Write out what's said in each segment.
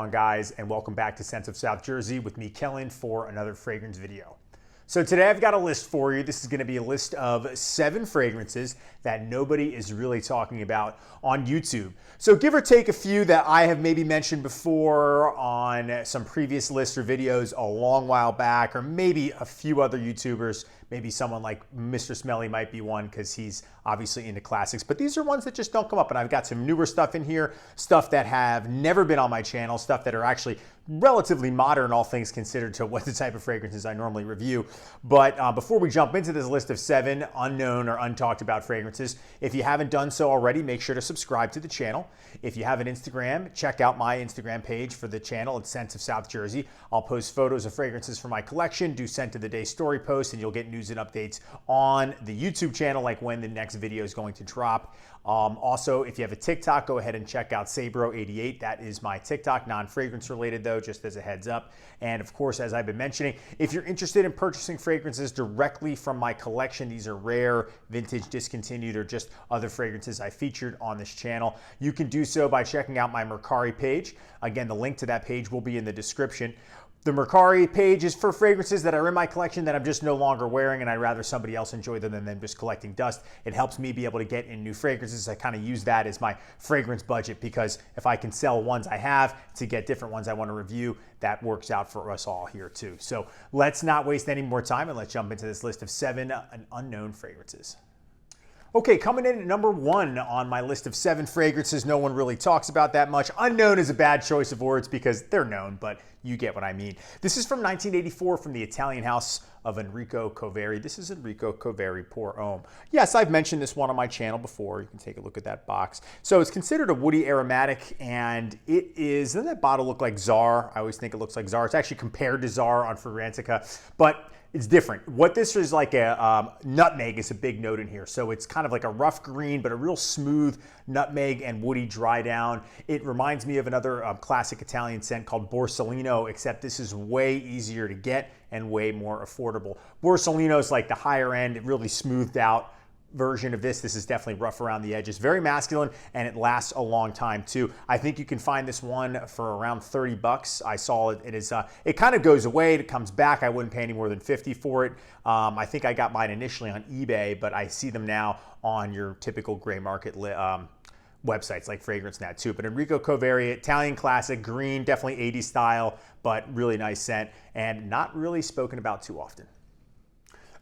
on, guys, and welcome back to Scents of South Jersey with me, Kellen, for another fragrance video. So today I've got a list for you. This is going to be a list of 7 fragrances that nobody is really talking about on YouTube. So give or take a few that I have maybe mentioned before on some previous lists or videos a long while back, or maybe a few other YouTubers. Maybe someone like Mr. Smelly might be one because he's obviously into classics, but these are ones that just don't come up. And I've got some newer stuff in here, stuff that have never been on my channel, stuff that are actually relatively modern, all things considered, to what the type of fragrances I normally review. But before we jump into this list of 7 unknown or untalked about fragrances, if you haven't done so already, make sure to subscribe to the channel. If you have an Instagram, check out my Instagram page for the channel. It's Scents of South Jersey. I'll post photos of fragrances from my collection, do Scent of the Day story posts, and you'll get news and updates on the YouTube channel, like when the next video is going to drop. Also, if you have a TikTok, go ahead and check out Sabro88. That is my TikTok, non-fragrance related though, just as a heads up. And of course, as I've been mentioning, if you're interested in purchasing fragrances directly from my collection, these are rare, vintage, discontinued, or just other fragrances I featured on this channel, you can do so by checking out my Mercari page. Again, the link to that page will be in the description. The Mercari page is for fragrances that are in my collection that I'm just no longer wearing, and I'd rather somebody else enjoy them than them just collecting dust. It helps me be able to get in new fragrances. I kind of use that as my fragrance budget, because if I can sell ones I have to get different ones I want to review, that works out for us all here too. So let's not waste any more time and let's jump into this list of 7 unknown fragrances. Okay, coming in at number 1 on my list of 7 fragrances no one really talks about that much. Unknown is a bad choice of words because they're known, but you get what I mean. This is from 1984 from the Italian house of Enrico Coveri. This is Enrico Coveri Pour Homme. Yes, I've mentioned this one on my channel before. You can take a look at that box. So it's considered a woody aromatic, and it is, doesn't that bottle look like Czar? I always think it looks like Czar. It's actually compared to Czar on Fragrantica, but it's different. What this is like, a nutmeg is a big note in here. So it's kind of like a rough green, but a real smooth nutmeg and woody dry down. It reminds me of another classic Italian scent called Borsellino, except this is way easier to get and way more affordable. Borsellino is like the higher end, really smoothed out version of this. This is definitely rough around the edges, very masculine, and it lasts a long time too. I think you can find this one for around 30 bucks. I saw it. It is it kind of goes away, it comes back. I wouldn't pay any more than 50 for it. I think I got mine initially on eBay, but I see them now on your typical gray market websites like FragranceNet too. But Enrico Coveri, Italian classic, green, definitely 80s style, but really nice scent and not really spoken about too often.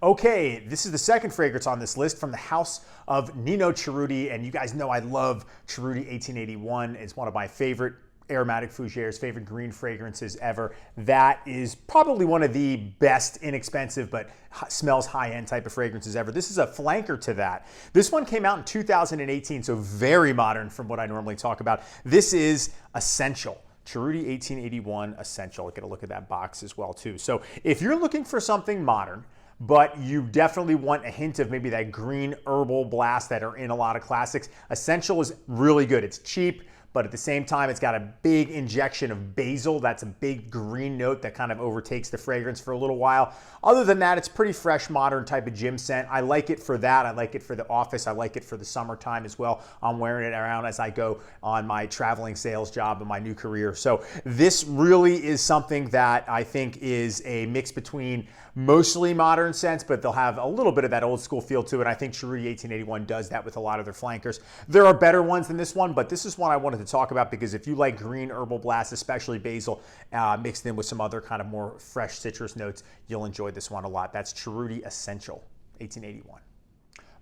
Okay, this is the second fragrance on this list from the house of Nino Cerruti, and you guys know I love Cerruti 1881. It's one of my favorite aromatic fougères, favorite green fragrances ever. That is probably one of the best inexpensive but smells high-end type of fragrances ever. This is a flanker to that. This one came out in 2018, so very modern from what I normally talk about. This is Essential. Cerruti 1881 Essential. Get a look at that box as well too. So if you're looking for something modern, but you definitely want a hint of maybe that green herbal blast that are in a lot of classics, Essential is really good. It's cheap, but at the same time, it's got a big injection of basil. That's a big green note that kind of overtakes the fragrance for a little while. Other than that, it's pretty fresh, modern type of gym scent. I like it for that. I like it for the office. I like it for the summertime as well. I'm wearing it around as I go on my traveling sales job and my new career. So this really is something that I think is a mix between mostly modern scents, but they'll have a little bit of that old school feel to it. I think Cerruti 1881 does that with a lot of their flankers. There are better ones than this one, but this is one I wanted to talk about because if you like green herbal blasts, especially basil, mixed in with some other kind of more fresh citrus notes, you'll enjoy this one a lot. That's Cerruti Essential 1881.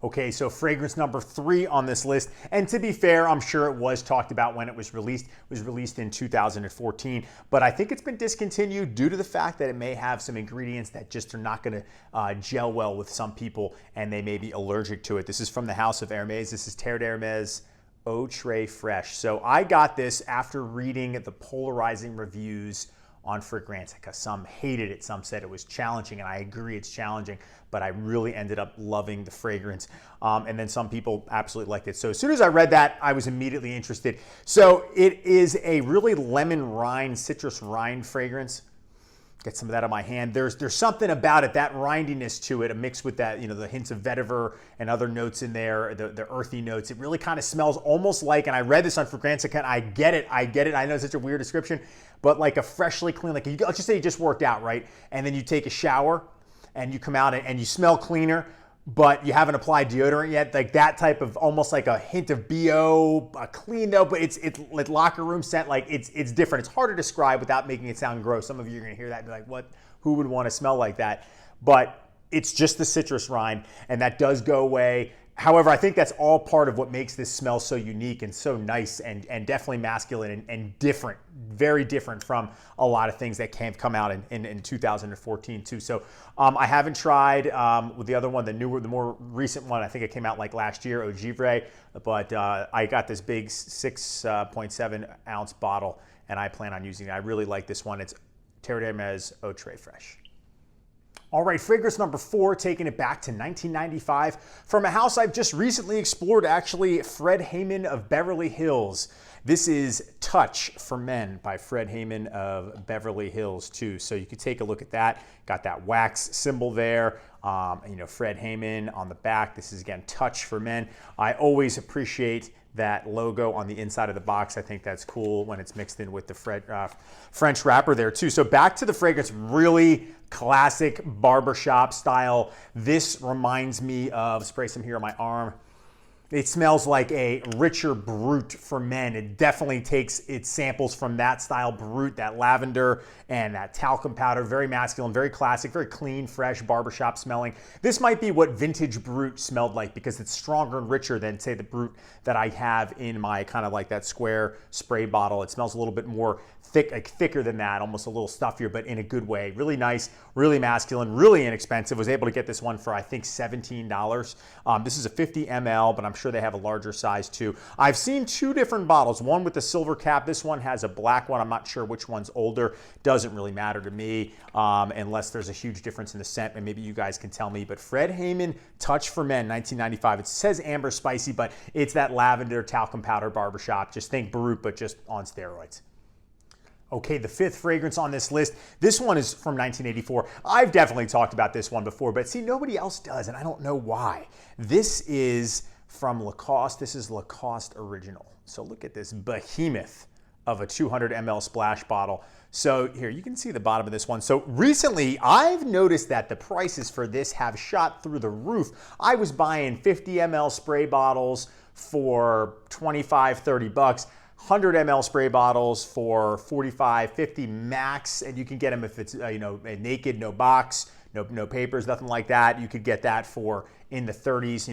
Okay, so fragrance number 3 on this list, and to be fair, I'm sure it was talked about when it was released. It was released in 2014, but I think it's been discontinued due to the fact that it may have some ingredients that just are not gonna gel well with some people, and they may be allergic to it. This is from the house of Hermes. This is Terre d'Hermes Eau Très Fresh. So I got this after reading the polarizing reviews on Fragrantica. Some hated it, some said it was challenging, and I agree it's challenging, but I really ended up loving the fragrance. And then some people absolutely liked it. So as soon as I read that, I was immediately interested. So it is a really lemon rind, citrus rind fragrance. Get some of that on my hand. There's something about it, that rindiness to it, mixed with that, the hints of vetiver and other notes in there, the earthy notes. It really kind of smells almost like, and I read this on Fragranza, I get it. I know it's such a weird description, but like a freshly clean, like let's just say you just worked out, right? And then you take a shower and you come out and you smell cleaner, but you haven't applied deodorant yet, like that type of almost like a hint of BO, clean though, but it's like locker room scent, like it's different. It's hard to describe without making it sound gross. Some of you are gonna hear that and be like, what? Who would want to smell like that? But it's just the citrus rind, and that does go away. However, I think that's all part of what makes this smell so unique and so nice and definitely masculine and different, very different from a lot of things that have come out in 2014 too. So I haven't tried with the other one, the more recent one. I think it came out like last year, Eau Givre, but I got this big 6.7 ounce bottle and I plan on using it. I really like this one. It's Terre d'Hermes Eau Très Fraîche. All right, fragrance number 4, taking it back to 1995 from a house I've just recently explored, actually, Fred Hayman of Beverly Hills. This is Touch for Men by Fred Hayman of Beverly Hills too. So you could take a look at that. Got that wax symbol there. Fred Hayman on the back. This is again Touch for Men. I always appreciate that logo on the inside of the box. I think that's cool when it's mixed in with the French wrapper there too. So back to the fragrance, really classic barbershop style. This reminds me of, spray some here on my arm. It smells like a richer Brut for men. It definitely takes its samples from that style Brut, that lavender and that talcum powder. Very masculine, very classic, very clean, fresh, barbershop smelling. This might be what vintage Brut smelled like because it's stronger and richer than, say, the Brut that I have in my kind of like that square spray bottle. It smells a little bit more thicker than that, almost a little stuffier, but in a good way. Really nice, really masculine, really inexpensive. Was able to get this one for, I think, $17. This is a 50 ml, but I'm sure they have a larger size too. I've seen 2 different bottles, one with the silver cap. This one has a black one. I'm not sure which one's older. Doesn't really matter to me unless there's a huge difference in the scent, and maybe you guys can tell me. But Fred Hayman Touch for Men, 1995. It says amber spicy, but it's that lavender talcum powder barbershop. Just think Brut, but just on steroids. Okay, the 5th fragrance on this list. This one is from 1984. I've definitely talked about this one before, but see, nobody else does, and I don't know why. This is from Lacoste. This is Lacoste Original. So look at this behemoth of a 200 ml splash bottle. So here, you can see the bottom of this one. So recently, I've noticed that the prices for this have shot through the roof. I was buying 50 ml spray bottles for 25, 30 bucks. 100 ml spray bottles for 45, 50 max, and you can get them if it's naked, no box, no papers, nothing like that. You could get that for in the 30s,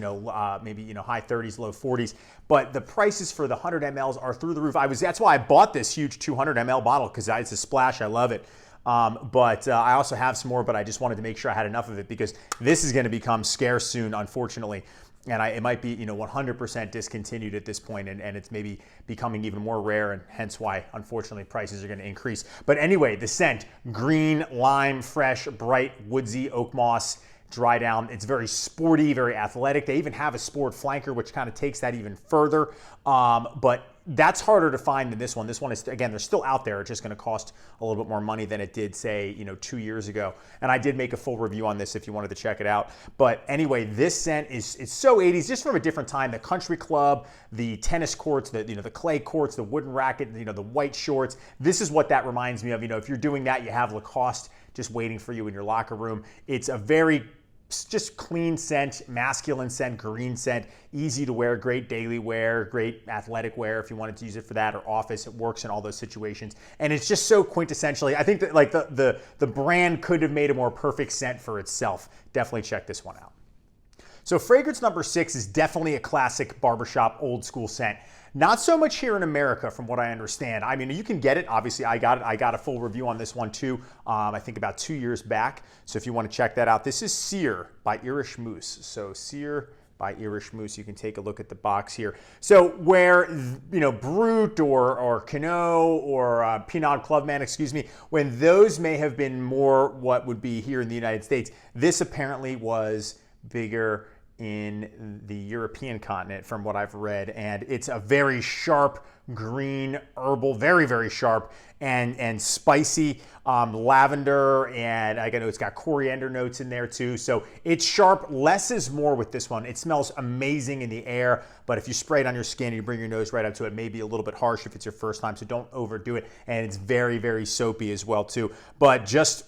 maybe high 30s, low 40s. But the prices for the 100 mLs are through the roof. That's why I bought this huge 200 ml bottle, because it's a splash. I love it. But I also have some more, but I just wanted to make sure I had enough of it because this is going to become scarce soon, unfortunately. And it might be 100% discontinued at this point, and it's maybe becoming even more rare, and hence why, unfortunately, prices are going to increase. But anyway, the scent, green, lime, fresh, bright, woodsy, oak moss, dry down. It's very sporty, very athletic. They even have a sport flanker, which kind of takes that even further. But that's harder to find than this one. This one is, again, they're still out there. It's just going to cost a little bit more money than it did, say, 2 years ago. And I did make a full review on this if you wanted to check it out. But anyway, this scent is so 80s, just from a different time. The country club, the tennis courts, the clay courts, the wooden racket, the white shorts. This is what that reminds me of. If you're doing that, you have Lacoste just waiting for you in your locker room. It's a very just clean scent, masculine scent, green scent, easy to wear, great daily wear, great athletic wear if you wanted to use it for that, or office. It works in all those situations. And it's just so quintessentially, I think that like the brand could have made a more perfect scent for itself. Definitely check this one out. So fragrance number 6 is definitely a classic barbershop old school scent. Not so much here in America, from what I understand. I mean, you can get it. Obviously, I got it. I got a full review on this one too, I think about 2 years back. So if you want to check that out, this is Sear by Irish Moose. So Sear by Irish Moose. You can take a look at the box here. So where, Brut or Cano or Pinot Clubman, when those may have been more what would be here in the United States, this apparently was bigger in the European continent from what I've read, and it's a very sharp green herbal, very, very sharp and spicy, lavender, and I know it's got coriander notes in there too. So it's sharp. Less is more with this one. It smells amazing in the air, but if you spray it on your skin and you bring your nose right up to it, maybe a little bit harsh if it's your first time, so don't overdo it. And it's very, very soapy as well too. But just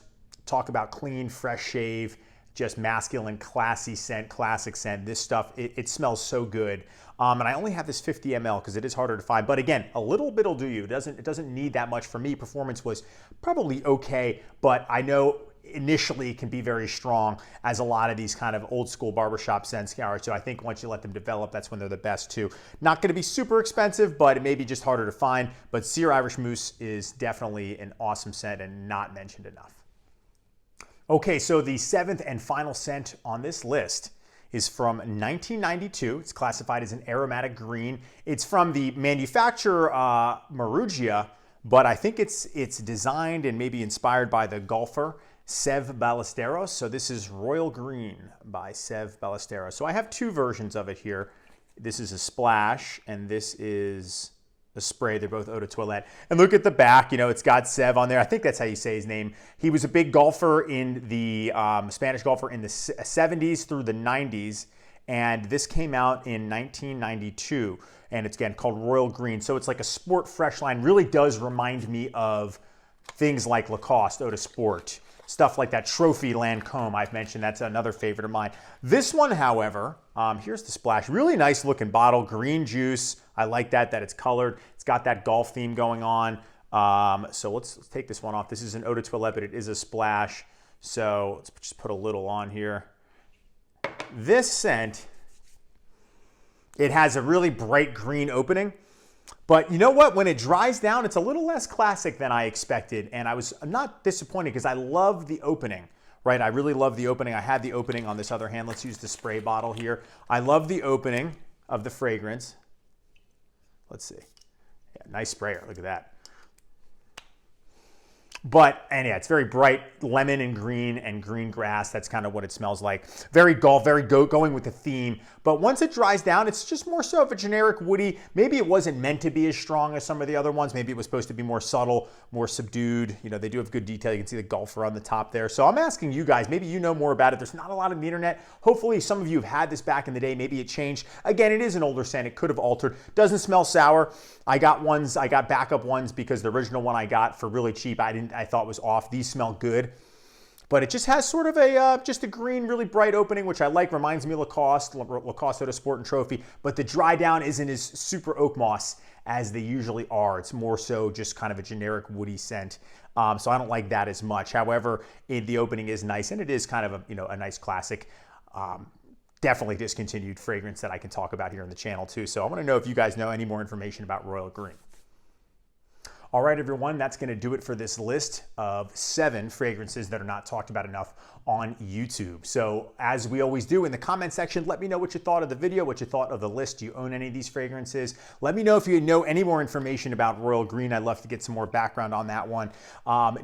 talk about clean, fresh shave, just masculine, classy scent, classic scent. This stuff, it smells so good. And I only have this 50 ml because it is harder to find. But again, a little bit will do you. It doesn't need that much. For me, performance was probably okay, but I know initially it can be very strong, as a lot of these kind of old school barbershop scents are. So I think once you let them develop, that's when they're the best too. Not going to be super expensive, but it may be just harder to find. But Sear Irish Moose is definitely an awesome scent and not mentioned enough. Okay, so the 7th and final scent on this list is from 1992. It's classified as an aromatic green. It's from the manufacturer Marugia, but I think it's designed and maybe inspired by the golfer Seve Ballesteros. So this is Royal Green by Seve Ballesteros. So I have two versions of it here. This is a splash and this is a spray. They're both eau de toilette. And look at the back, it's got Sev on there. I think that's how you say his name. He was a big golfer in the Spanish golfer in the 70s through the 90s. And this came out in 1992. And it's, again, called Royal Green. So it's like a sport fresh line. Really does remind me of things like Lacoste, Eau de Sport, stuff like that. Trophy Lancome, I've mentioned. That's another favorite of mine. This one, however, here's the splash. Really nice looking bottle, green juice. I like that it's colored. It's got that golf theme going on. So let's take this one off. This is an eau de toilette, but it is a splash. So let's just put a little on here. This scent, it has a really bright green opening. But you know what? When it dries down, it's a little less classic than I expected. And I'm not disappointed because I love the opening, right? I really love the opening. I had the opening on this other hand. Let's use the spray bottle here. I love the opening of the fragrance. Let's see. Yeah, nice sprayer. Look at that. And yeah, it's very bright lemon and green grass. That's kind of what it smells like. Very golf, very going with the theme. But once it dries down, it's just more so of a generic woody. Maybe it wasn't meant to be as strong as some of the other ones. Maybe it was supposed to be more subtle, more subdued. They do have good detail. You can see the golfer on the top there. So I'm asking you guys, maybe you know more about it. There's not a lot on the internet. Hopefully some of you have had this back in the day. Maybe it changed. Again, it is an older scent. It could have altered. Doesn't smell sour. I got backup ones because the original one I got for really cheap, I thought was off. These smell good. But it just has sort of just a green, really bright opening, which I like. Reminds me of Lacoste Eau de Sport and Trophy. But the dry down isn't as super oak moss as they usually are. It's more so just kind of a generic woody scent. So I don't like that as much. However, the opening is nice, and it is kind of a nice classic. Definitely discontinued fragrance that I can talk about here on the channel too. So I want to know if you guys know any more information about Royal Green. All right, everyone, that's going to do it for this list of 7 fragrances that are not talked about enough on YouTube. So as we always do, in the comment section, let me know what you thought of the video, what you thought of the list. Do you own any of these fragrances? Let me know if you know any more information about Royal Green. I'd love to get some more background on that one.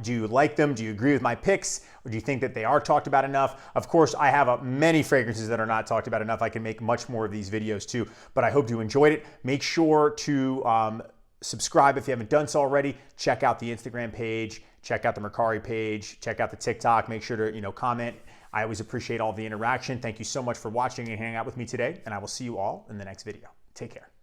Do you like them? Do you agree with my picks? Or do you think that they are talked about enough? Of course, I have many fragrances that are not talked about enough. I can make much more of these videos too, but I hope you enjoyed it. Make sure to subscribe if you haven't done so already. Check out the Instagram page, check out the Mercari page, check out the TikTok. Make sure to comment. I always appreciate all the interaction. Thank you so much for watching and hanging out with me today, and I will see you all in the next video. Take care.